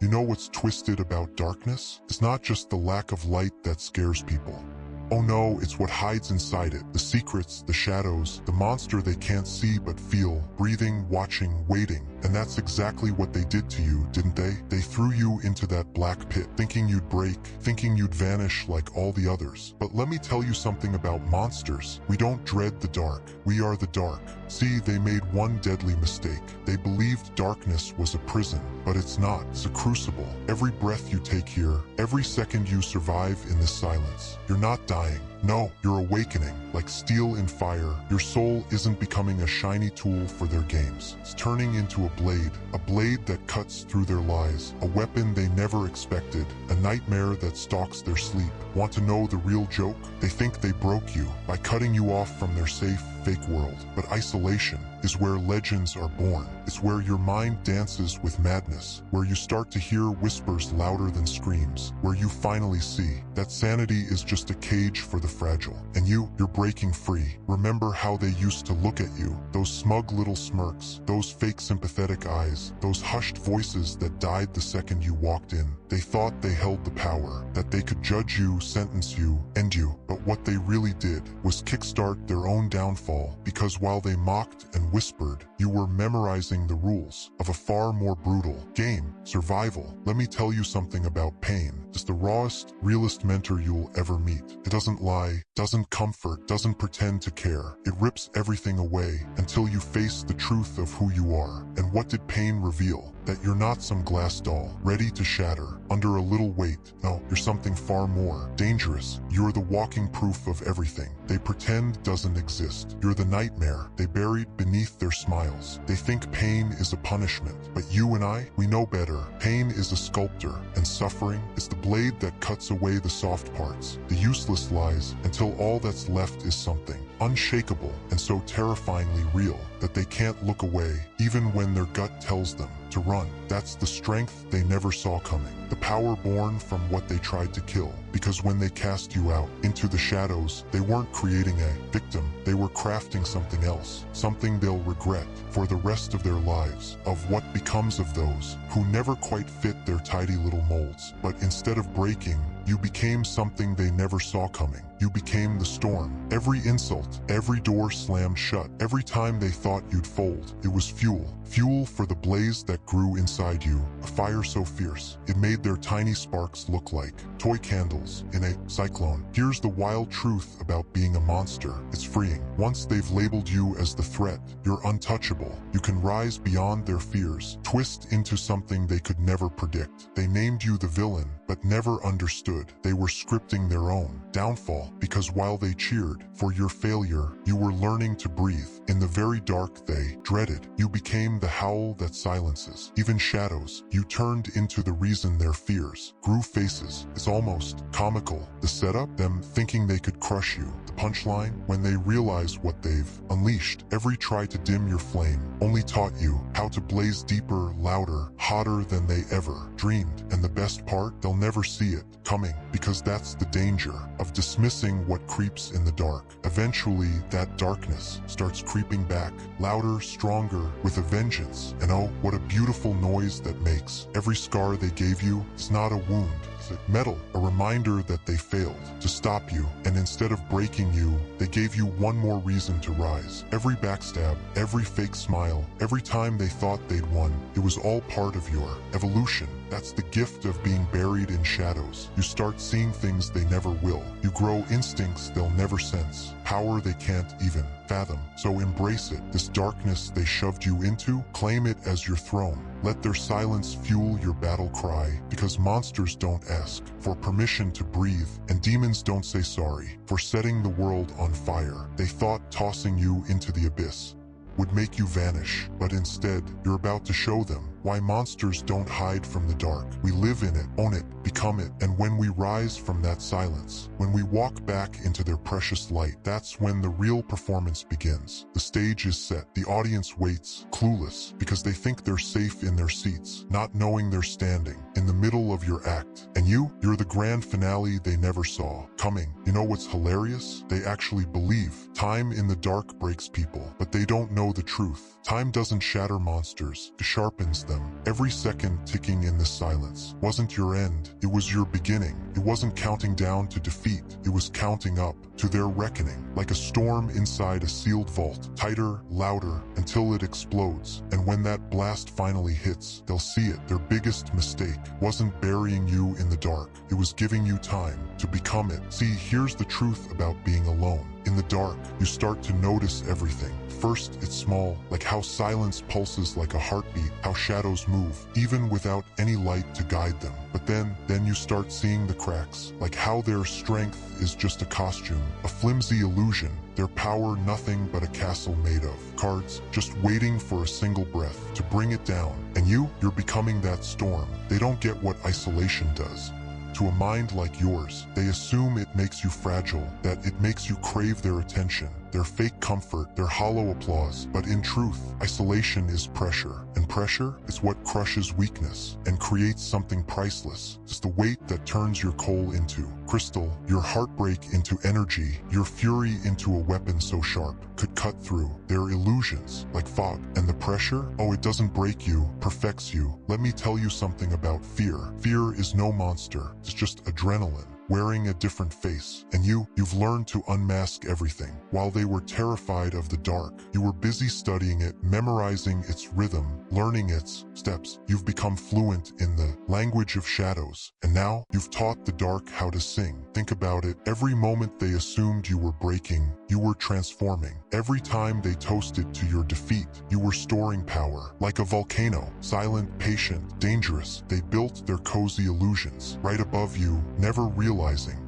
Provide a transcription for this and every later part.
You know what's twisted about darkness? It's not just the lack of light that scares people. Oh no, it's what hides inside it. The secrets, the shadows, the monster they can't see but feel, breathing, watching, waiting. And that's exactly what they did to you, didn't they? They threw you into that black pit, thinking you'd break, thinking you'd vanish like all the others. But let me tell you something about monsters. We don't dread the dark. We are the dark. See, they made one deadly mistake. They believed darkness was a prison, but it's not. It's a crucible. Every breath you take here, every second you survive in this silence, you're not dying. No, you're awakening, like steel in fire. Your soul isn't becoming a shiny tool for their games. It's turning into a blade that cuts through their lies, a weapon they never expected, a nightmare that stalks their sleep. Want to know the real joke? They think they broke you by cutting you off from their safe, fake world. But isolation is where legends are born. It's where your mind dances with madness, where you start to hear whispers louder than screams, where you finally see that sanity is just a cage for the fragile. And you're breaking free. Remember how they used to look at you, those smug little smirks, those fake sympathetic eyes, those hushed voices that died the second you walked in. They thought they held the power, that they could judge you, sentence you, end you. But what they really did was kickstart their own downfall, because while they mocked and whispered, you were memorizing the rules of a far more brutal game, survival. Let me tell you something about pain. It's the rawest, realest mentor you'll ever meet. It doesn't lie, doesn't comfort, doesn't pretend to care. It rips everything away until you face the truth of who you are. And what did pain reveal? That you're not some glass doll, ready to shatter under a little weight. No, you're something far more dangerous. You're the walking proof of everything they pretend doesn't exist. You're the nightmare they buried beneath their smiles. They think pain is a punishment, but you and I, we know better. Pain is a sculptor, and suffering is the blade that cuts away the soft parts, the useless lies, until all that's left is something unshakable and so terrifyingly real that they can't look away, even when their gut tells them to run. That's the strength they never saw coming, the power born from what they tried to kill. Because when they cast you out into the shadows, they weren't creating a victim, they were crafting something else, something they'll regret for the rest of their lives. Of what becomes of those who never quite fit their tidy little molds. But instead of breaking, you became something they never saw coming. You became the storm. Every insult, every door slammed shut, every time they thought you'd fold, it was fuel. Fuel for the blaze that grew inside you, a fire so fierce, it made their tiny sparks look like toy candles in a cyclone. Here's the wild truth about being a monster. It's freeing. Once they've labeled you as the threat, you're untouchable. You can rise beyond their fears, twist into something they could never predict. They named you the villain, but never understood they were scripting their own downfall, because while they cheered for your failure, you were learning to breathe. In the very dark they dreaded, you became the howl that silences even shadows. You turned into the reason their fears grew faces. It's almost comical. The setup, them thinking they could crush you. The punchline, when they realize what they've unleashed. Every try to dim your flame only taught you how to blaze deeper, louder, hotter than they ever dreamed. And the best part, they'll never see it coming, because that's the danger of dismissing what creeps in the dark. Eventually, that darkness starts creeping back, louder, stronger, with a vengeance. And oh, what a beautiful noise that makes. Every scar they gave you is not a wound, it's a metal, a reminder that they failed to stop you. And instead of breaking you, they gave you one more reason to rise. Every backstab, every fake smile, every time they thought they'd won, it was all part of your evolution. That's the gift of being buried in shadows. You start seeing things they never will. You grow instincts they'll never sense, power they can't even fathom. So embrace it. This darkness they shoved you into, claim it as your throne. Let their silence fuel your battle cry, because monsters don't ask for permission to breathe, and demons don't say sorry for setting the world on fire. They thought tossing you into the abyss would make you vanish, but instead, you're about to show them why monsters don't hide from the dark. We live in it, own it, become it, and when we rise from that silence, when we walk back into their precious light, that's when the real performance begins. The stage is set, the audience waits, clueless, because they think they're safe in their seats, not knowing they're standing in the middle of your act. And you're the grand finale they never saw coming. You know what's hilarious? They actually believe time in the dark breaks people, but they don't know the truth. Time doesn't shatter monsters, it sharpens them. Every second ticking in this silence wasn't your end, it was your beginning. It wasn't counting down to defeat, it was counting up to their reckoning, like a storm inside a sealed vault, tighter, louder, until it explodes. And when that blast finally hits, they'll see it. Their biggest mistake wasn't burying you in the dark, it was giving you time to become it. See, here's the truth about being alone. In the dark, you start to notice everything. First, it's small, like how silence pulses like a heartbeat, how shadows move, even without any light to guide them. But then you start seeing the cracks, like how their strength is just a costume, a flimsy illusion, their power nothing but a castle made of cards, just waiting for a single breath to bring it down. And you're becoming that storm. They don't get what isolation does. To a mind like yours, they assume it makes you fragile, that it makes you crave their attention, their fake comfort, their hollow applause. But in truth, isolation is pressure, and pressure is what crushes weakness and creates something priceless. It's the weight that turns your coal into crystal, your heartbreak into energy, your fury into a weapon so sharp could cut through their illusions like fog. And the pressure, oh, it doesn't break you, perfects you. Let me tell you something about fear. Fear is no monster, it's just adrenaline wearing a different face. And you've learned to unmask everything. While they were terrified of the dark, you were busy studying it, memorizing its rhythm, learning its steps. You've become fluent in the language of shadows. And now you've taught the dark how to sing. Think about it. Every moment they assumed you were breaking, you were transforming. Every time they toasted to your defeat, you were storing power. Like a volcano, silent, patient, dangerous, they built their cozy illusions right above you, never realizing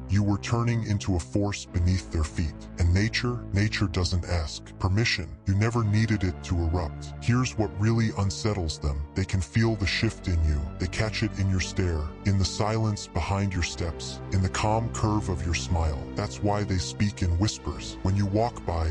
you were turning into a force beneath their feet. And nature doesn't ask permission. You never needed it to erupt. Here's what really unsettles them. They can feel the shift in you. They catch it in your stare, in the silence behind your steps, in the calm curve of your smile. That's why they speak in whispers when you walk by,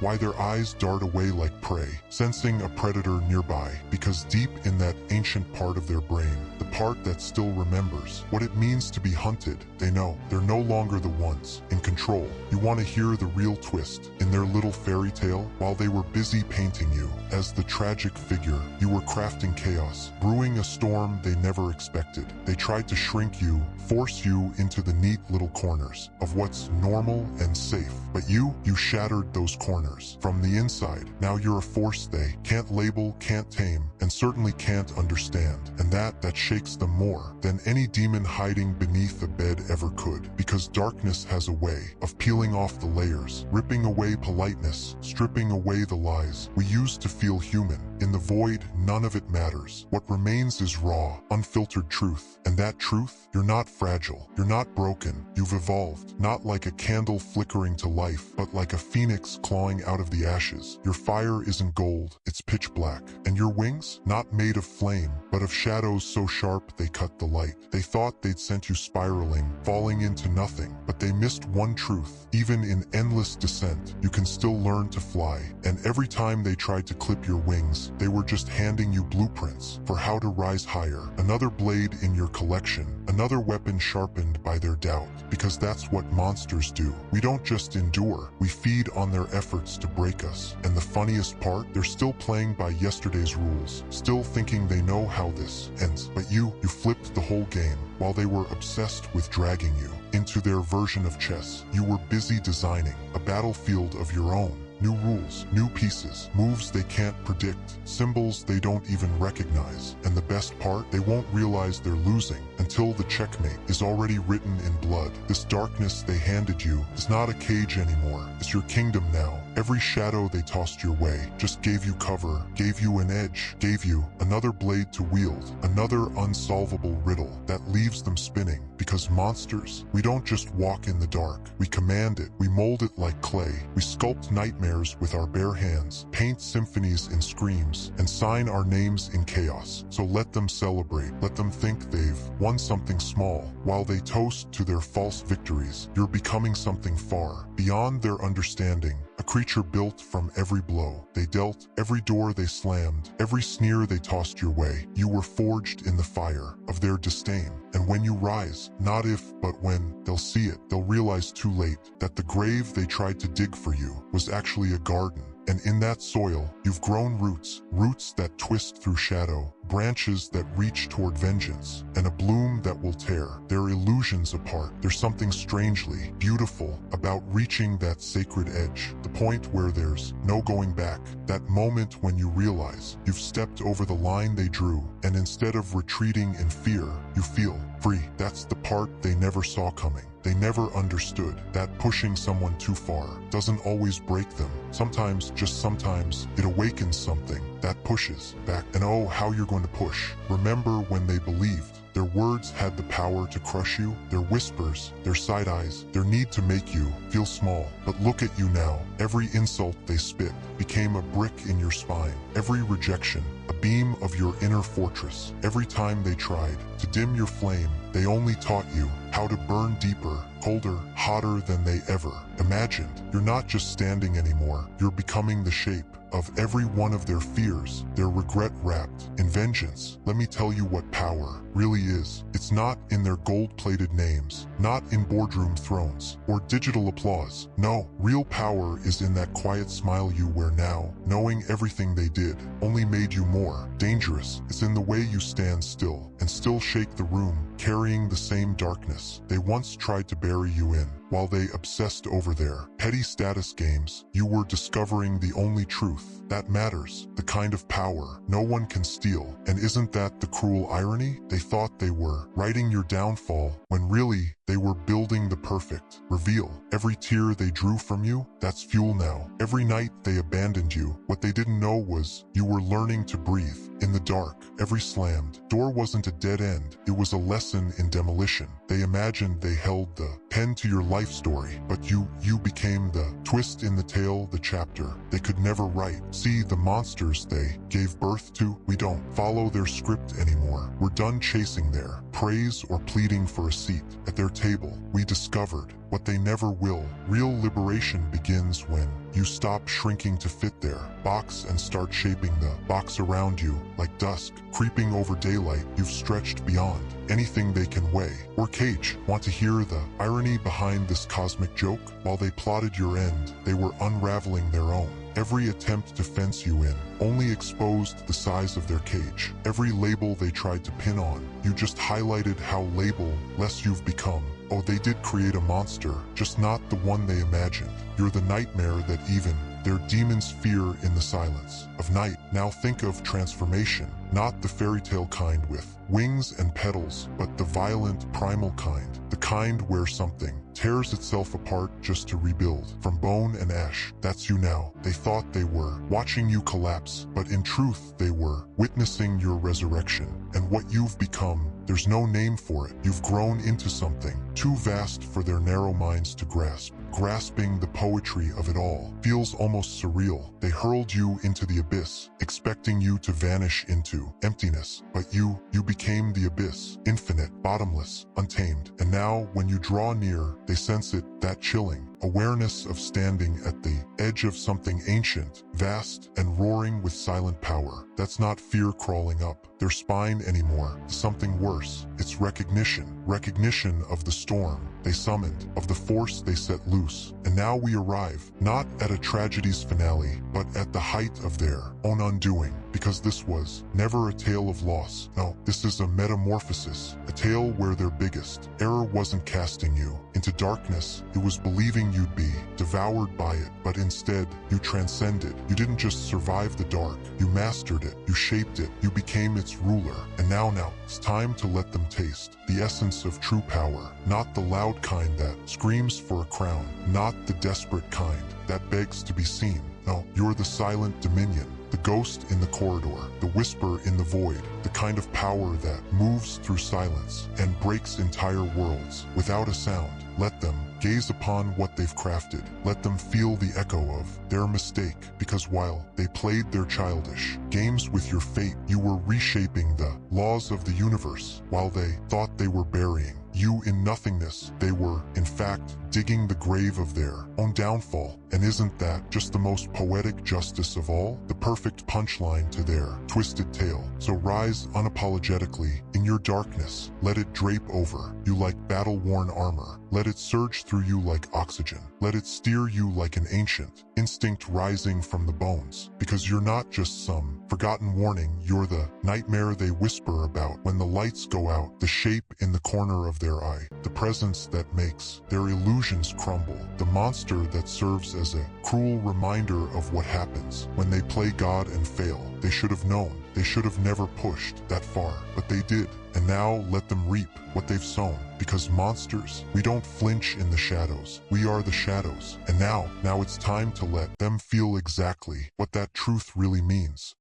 why their eyes dart away like prey, sensing a predator nearby. Because deep in that ancient part of their brain, the part that still remembers what it means to be hunted, they know they're no longer the ones in control. You want to hear the real twist? In their little fairy tale, while they were busy painting you as the tragic figure, you were crafting chaos, brewing a storm they never expected. They tried to shrink you, force you into the neat little corners of what's normal and safe. But you shattered those corners from the inside. Now you're a force they can't label, can't tame, and certainly can't understand. And that shakes them more than any demon hiding beneath a bed ever could. Because darkness has a way of peeling off the layers, ripping away politeness, stripping away the lies we used to feel human. In the void, none of it matters. What remains is raw, unfiltered truth. And that truth, you're not fragile, you're not broken, you've evolved. Not like a candle flickering to life, but like a phoenix clawing out of the ashes. Your fire isn't gold, it's pitch black. And your wings, not made of flame, but of shadows so sharp they cut the light. They thought they'd sent you spiraling, falling into nothing, but they missed one truth. Even in endless descent, you can still learn to fly. And every time they tried to clip your wings, they were just handing you blueprints for how to rise higher. Another blade in your collection, another weapon sharpened by their doubt. Because that's what monsters do. We don't just endure, we feed on their efforts to break us. And the funniest part, they're still playing by yesterday's rules, still thinking they know how this ends. But you flipped the whole game. While they were obsessed with dragging you into their version of chess, you were busy designing a battlefield of your own. New rules, new pieces, moves they can't predict, symbols they don't even recognize. And the best part, they won't realize they're losing until the checkmate is already written in blood. This darkness they handed you is not a cage anymore. It's your kingdom now. Every shadow they tossed your way just gave you cover, gave you an edge, gave you another blade to wield, another unsolvable riddle that leaves them spinning. Because monsters, we don't just walk in the dark. We command it, we mold it like clay. We sculpt nightmares with our bare hands, paint symphonies in screams, and sign our names in chaos. So let them celebrate. Let them think they've won something small. While they toast to their false victories, you're becoming something far beyond their understanding. A creature built from every blow they dealt, every door they slammed, every sneer they tossed your way. You were forged in the fire of their disdain. And when you rise, not if, but when, they'll see it, they'll realize too late that the grave they tried to dig for you was actually a garden And in that soil, you've grown roots, roots that twist through shadow, branches that reach toward vengeance, and a bloom that will tear their illusions apart. There's something strangely beautiful about reaching that sacred edge, the point where there's no going back, that moment when you realize you've stepped over the line they drew, and instead of retreating in fear, you feel free. That's the part they never saw coming. They never understood that pushing someone too far doesn't always break them. Sometimes, just sometimes, it awakens something that pushes back. And oh, how you're going to push. Remember when they believed their words had the power to crush you, their whispers, their side eyes, their need to make you feel small. But look at you now. Every insult they spit became a brick in your spine. Every rejection, a beam of your inner fortress. Every time they tried to dim your flame, they only taught you how to burn deeper, colder, hotter than they ever imagined. You're not just standing anymore, you're becoming the shape of every one of their fears, their regret wrapped in vengeance. Let me tell you what power really is. It's not in their gold-plated names, not in boardroom thrones, or digital applause. No, real power is in that quiet smile you wear now, knowing everything they did only made you more dangerous. It's in the way you stand still and still shake the room, carrying the same darkness they once tried to bury you in. While they obsessed over their petty status games, you were discovering the only truth that matters, the kind of power no one can steal. And isn't that the cruel irony? They thought they were writing your downfall when really they were building the perfect reveal. Every tear they drew from you, that's fuel now. Every night they abandoned you, what they didn't know was you were learning to breathe in the dark. Every slammed door wasn't a dead end, it was a lesson in demolition. They imagined they held the pen to your life story, but you became the twist in the tale, the chapter they could never write. See, the monsters they gave birth to, we don't follow their script anymore. We're done chasing their praise or pleading for a seat at their table. We discovered what they never will. Real liberation begins when you stop shrinking to fit their box and start shaping the box around you. Like dusk creeping over daylight, you've stretched beyond anything they can weigh or cage. Want to hear the irony behind this cosmic joke? While they plotted your end, they were unraveling their own. Every attempt to fence you in only exposed the size of their cage. Every label they tried to pin on, you just highlighted how label-less you've become. Oh, they did create a monster, just not the one they imagined. You're the nightmare that even their demons fear in the silence of night. Now think of transformation, not the fairy tale kind with wings and petals, but the violent, primal kind. The kind where something tears itself apart just to rebuild from bone and ash. That's you now. They thought they were watching you collapse, but in truth they were witnessing your resurrection. And what you've become, there's no name for it. You've grown into something too vast for their narrow minds to grasp. Grasping the poetry of it all feels almost surreal. They hurled you into the abyss, expecting you to vanish into emptiness. But you became the abyss, infinite, bottomless, untamed. And now, when you draw near, they sense it, that chilling awareness of standing at the edge of something ancient, vast, and roaring with silent power. That's not fear crawling up their spine anymore. Something worse. It's recognition. Recognition of the storm they summoned, of the force they set loose. And now we arrive, not at a tragedy's finale, but at the height of their own undoing. Because this was never a tale of loss. No, this is a metamorphosis. A tale where their biggest error wasn't casting you into darkness. It was believing you'd be devoured by it. But instead, you transcended. You didn't just survive the dark. You mastered it. You shaped it. You became its ruler. And now, it's time to let them taste the essence of true power. Not the loud kind that screams for a crown. Not the desperate kind that begs to be seen. No, you're the silent dominion. The ghost in the corridor, the whisper in the void, the kind of power that moves through silence and breaks entire worlds without a sound. Let them gaze upon what they've crafted. Let them feel the echo of their mistake, because while they played their childish games with your fate, you were reshaping the laws of the universe. While they thought they were burying you in nothingness, they were, in fact, digging the grave of their own downfall. And isn't that just the most poetic justice of all? The perfect punchline to their twisted tale. So rise unapologetically in your darkness. Let it drape over you like battle-worn armor. Let it surge through you like oxygen. Let it steer you like an ancient instinct rising from the bones. Because you're not just some forgotten warning, you're the nightmare they whisper about when the lights go out, the shape in the corner of their eye, the presence that makes their illusions crumble, the monster that serves as a cruel reminder of what happens when they play God and fail. They should have known. They should have never pushed that far, but they did. And now let them reap what they've sown. Because monsters, we don't flinch in the shadows. We are the shadows. And now it's time to let them feel exactly what that truth really means.